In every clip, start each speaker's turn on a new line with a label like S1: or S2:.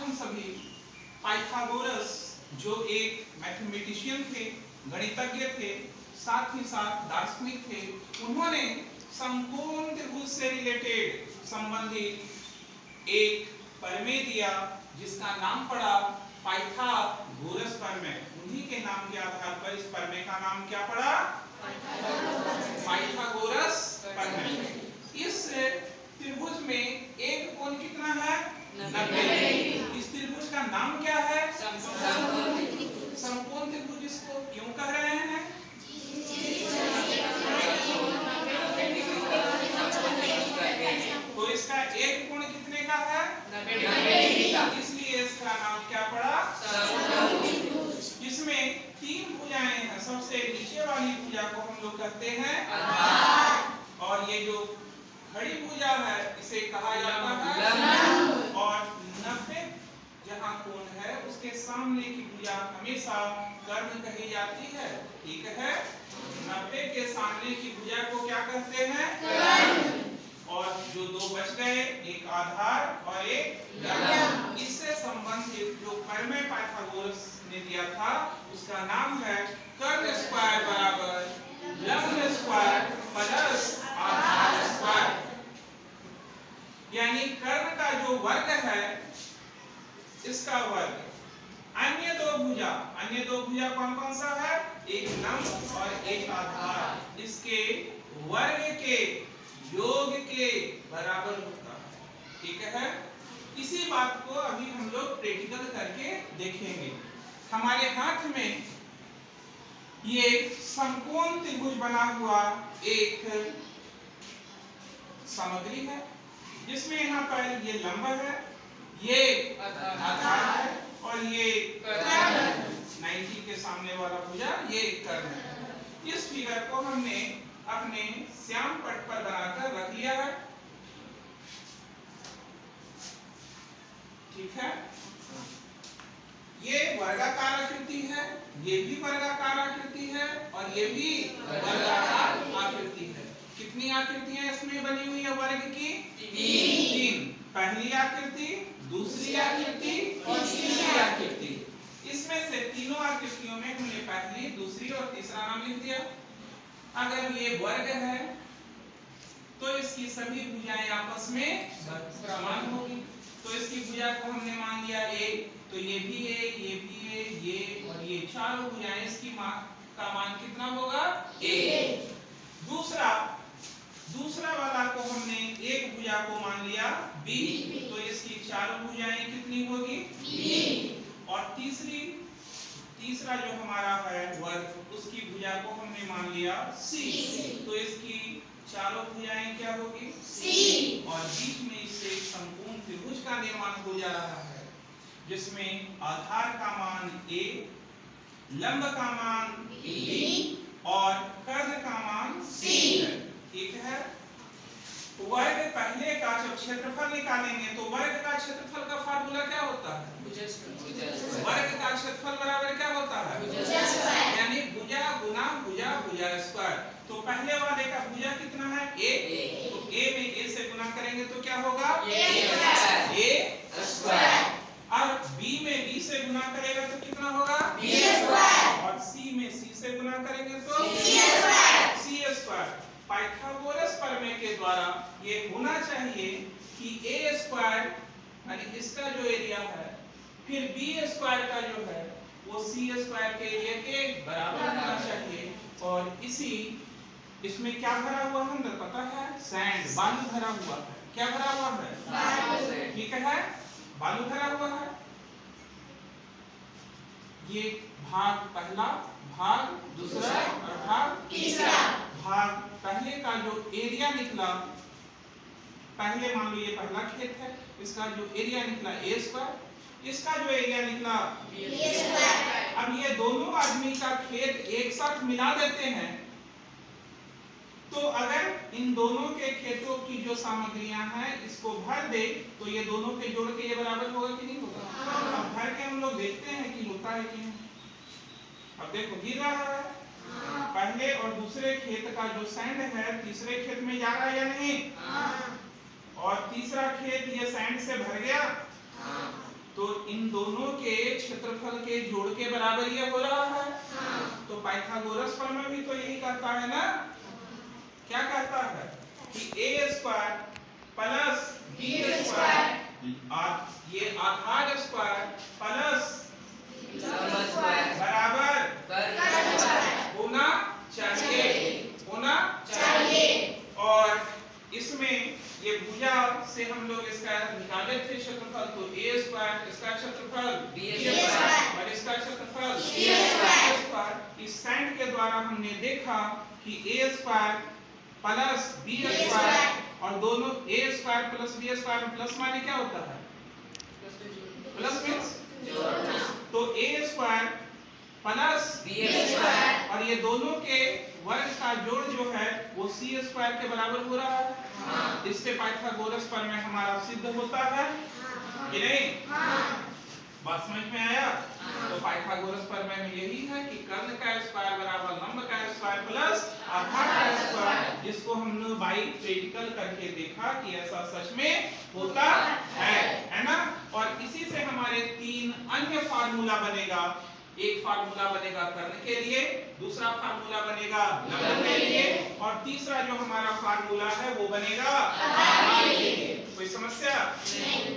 S1: हम सभी पाइथागोरस जो एक मैथमेटिशियन थे, गणितज्ञ थे, साथ ही साथ दार्शनिक थे, उन्होंने समकोण त्रिभुज से रिलेटेड संबंधित एक प्रमेय दिया जिसका नाम पड़ा पाइथागोरस प्रमेय। उन्हीं के नाम के आधार पर इस प्रमेय का नाम क्या पड़ा? पाइथागोरस प्रमेय। इस त्रिभुज में एक कोण कितना है? 90। इस त्रिभुज का नाम क्या है? समकोण त्रिभुज। इसको क्यों कह रहे हैं? तो इसका एक कोण कितने का है? 90। इसलिए इसका नाम क्या पड़ा? जिसमें तीन भुजाएं हैं। सबसे नीचे वाली भुजा को हम लोग कहते हैं आधार, और ये जो खड़ी भुजा है इसे कहा जाता है, और 90 जहां कोण है उसके सामने की भुजा हमेशा कर्ण कही जाती है। ठीक है, 90 के सामने की भुजा को क्या कहते हैं? कर्ण। और जो दो बच गए, एक आधार और एक लंब, इससे संबंधित जो प्रमेय पाइथागोरस ने दिया था उसका नाम है कर्ण स्क्वायर बराबर लंब स्क्वायर प्लस आधार स्क्वायर। यानी कर्ण का जो वर्ग है इसका वर्ग अन्य दो भुजा कौन कौन सा है? एक लंब और एक आधार, इसके वर्ग के योग के बराबर होता है। ठीक है, इसी बात को अभी हम लोग प्रैक्टिकल करके देखेंगे। हमारे हाथ में ये समकोण त्रिभुज बना हुआ एक सामग्री है जिसमें यहाँ पर ये लंब है, ये आधार है और ये कर्ण है। 90 के सामने वाला भुजा ये कर्ण है। इस फिगर को हमने अपने श्याम पट पर बनाकर रख लिया है। ठीक है, ये वर्गाकार आकृति है, ये भी वर्गाकार आकृति है और ये भी वर्गाकार आकृति है। कितनी आकृतियां इसमें बनी हुई है वर्ग की? तीन। पहली आकृति, दूसरी आकृति और तीसरी आकृति। इसमें से तीनों आकृतियों में हमने पहली, दूसरी और तीसरा नाम लिख दिया। अगर ये वर्ग है तो इसकी सभी भुजाएं आपस में समान होगी। तो इसकी भुजा को हमने मान लिया a, तो ये भी a, ये भी a, ये और ये चारों भुजाएं, इसकी का मान कितना होगा? a। दूसरा वाला को हमने एक भुजा को मान लिया b, तो इसकी चारों भुजाएं कितनी होगी? b। और तीसरा जो हमारा है वर्ग, उसकी भुजा को हमने मान लिया c, तो इसकी चारों भुजाएं क्या होगी? c। और बीच में इससे समकोण त्रिभुज का निर्माण हो जा रहा है जिसमें आधार का मान a, लंब का मान b और कर्ण का मान c है। ठीक है, वर्ग पहले का जब क्षेत्रफल निकालेंगे तो वर्ग का क्षेत्रफल का फार्मूला क्या होता है? वर्ग का क्षेत्रफल बराबर क्या होता है? यानी भुजा गुना भुजा, भुजा स्क्वायर। तो पहले वाले का भुजा कितना है? a, तो a में a से गुना करेंगे तो क्या होगा? a square. और b में b से गुना करेगा तो कितना होगा? b square. और c में c से गुना करेंगे तो c स्क्वायर। पाइथागोरस प्रमेय के द्वारा ये होना चाहिए कि a स्क्वायर यानी इसका जो एरिया है फिर b स्क्वायर का जो है वो c स्क्वायर के एरिया के बराबर होना चाहिए। और इसमें क्या भरा हुआ है अंदर पता है? सैंड, बालू भरा हुआ है। क्या भरा हुआ है? बालू। ठीक है, बालू भरा हुआ है। ये भाग पहला, भाग दूसरा और भाग तीसरा। भाग पहले का जो एरिया निकला, पहले मान लो ये पहला खेत है, इसका जो एरिया निकला a स्क्वायर, इसका जो एरिया निकला b स्क्वायर। अब ये दोनों आदमी का खेत एक साथ मिला देते हैं तो अगर इन दोनों के खेतों की जो सामग्रियां हैं इसको भर दे तो ये दोनों के जोड़ के ये बराबर होगा कि नहीं होगा? अब भर के हम लोग देखते हैं कि होता है कि नहीं। अब देखो गिर रहा है, पहले और दूसरे खेत का जो सैंड है तीसरे खेत में जा रहा है या नहीं? और तीसरा खेत ये सैंड से भर गया, तो इन दोनों के क्षेत्रफल के जोड़ के बराबर ये हो रहा है। तो पाइथागोरस प्रमेय भी तो यही कहता है ना, क्या कहता है कि a square plus b square ये आधार स्क्वायर प्लस बराबर होना चाहिए। और इसमें ये भुजा से हम लोग इसका निकाले थे क्षेत्रफल, तो a स्क्वायर इसका क्षेत्रफल b स्क्वायर और इसका क्षेत्रफल c स्क्वायर। इस साइन के द्वारा हमने देखा कि a square plus b square और दोनों a square plus b square plus माने क्या होता है, प्लस मींस जोड़ना। तो a square plus b square और ये दोनों के वर्ग का जोड़ जो है वो c स्क्वायर के बराबर हो रहा है। इससे पाइथागोरस प्रमेय हमारा सिद्ध होता है कि नहीं? बात समझ में आया? तो पाइथागोरस प्रमेय में यही है कि कर्ण का स्क्वायर बराबर लंब का स्क्वायर प्लस आधार का स्क्वायर, जिसको हमने बाई प्रैक्टिकल करके देखा कि ऐसा सच में होता है ना। और इसी से हमारे तीन अन्य फार्मूला बनेगा। एक फार्मूला बनेगा कर्ण के लिए, दूसरा फार्मूला बनेगा लंब के लिए और तीसरा जो हमारा फार्मूला है वो बनेगा आधार के लिए। कोई समस्या नहीं।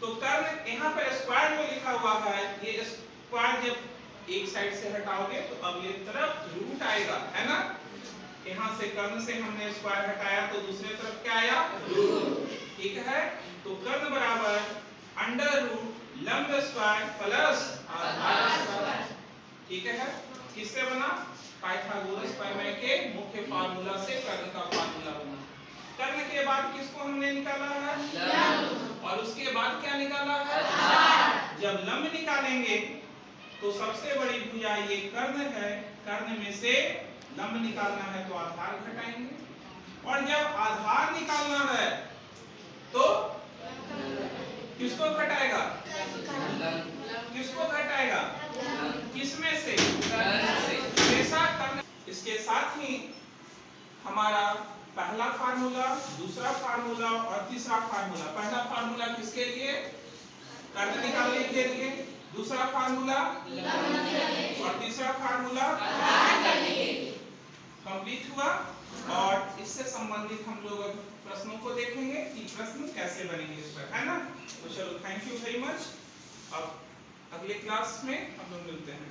S1: तो कर्ण यहाँ पर स्क्वायर जो लिखा हुआ है, ये स्क्वायर जब एक साइड से हटाओगे तो अगली तरफ रूट आएगा, है ना। यहाँ से कर्ण से हमने स्क्वायर हटाया तो दूसरे तरफ क्या आया, रूट। ठीक है, तो कर्ण बराबर अंडर रूट लंब स्क्वायर प्लस आधार स्क्वायर। ठीक है, किससे बना? पाइथागोरस प्रमेय के मुख्य फार्मूला से कर्ण का फार्मूला बना। कर्ण के बाद किसको हमने निकाला है, लंब। और उसके बाद क्या निकाला है, आधार। जब लंब निकालेंगे तो सबसे बड़ी भुजा ये कर्ण है, कर्ण में से लंब निकालना है तो आधार घटाएंगे। और जब आधार निकालना है तो किसको घटाएगा, किसको घटाएगा, किसमें से, कर्ण। इसके साथ ही हमारा पहला फार्मूला, दूसरा फार्मूला और तीसरा फार्मूला। पहला फार्मूला किसके लिए, कर्ण निकालने के लिए, दूसरा फार्मूला और तीसरा फार्मूला कंप्लीट हुआ। और इससे संबंधित हम लोग अब प्रश्नों को देखेंगे कि प्रश्न कैसे बनेंगे इस पर, है ना। तो चलो, थैंक यू वेरी मच। अब अगले क्लास में हम लोग मिलते हैं।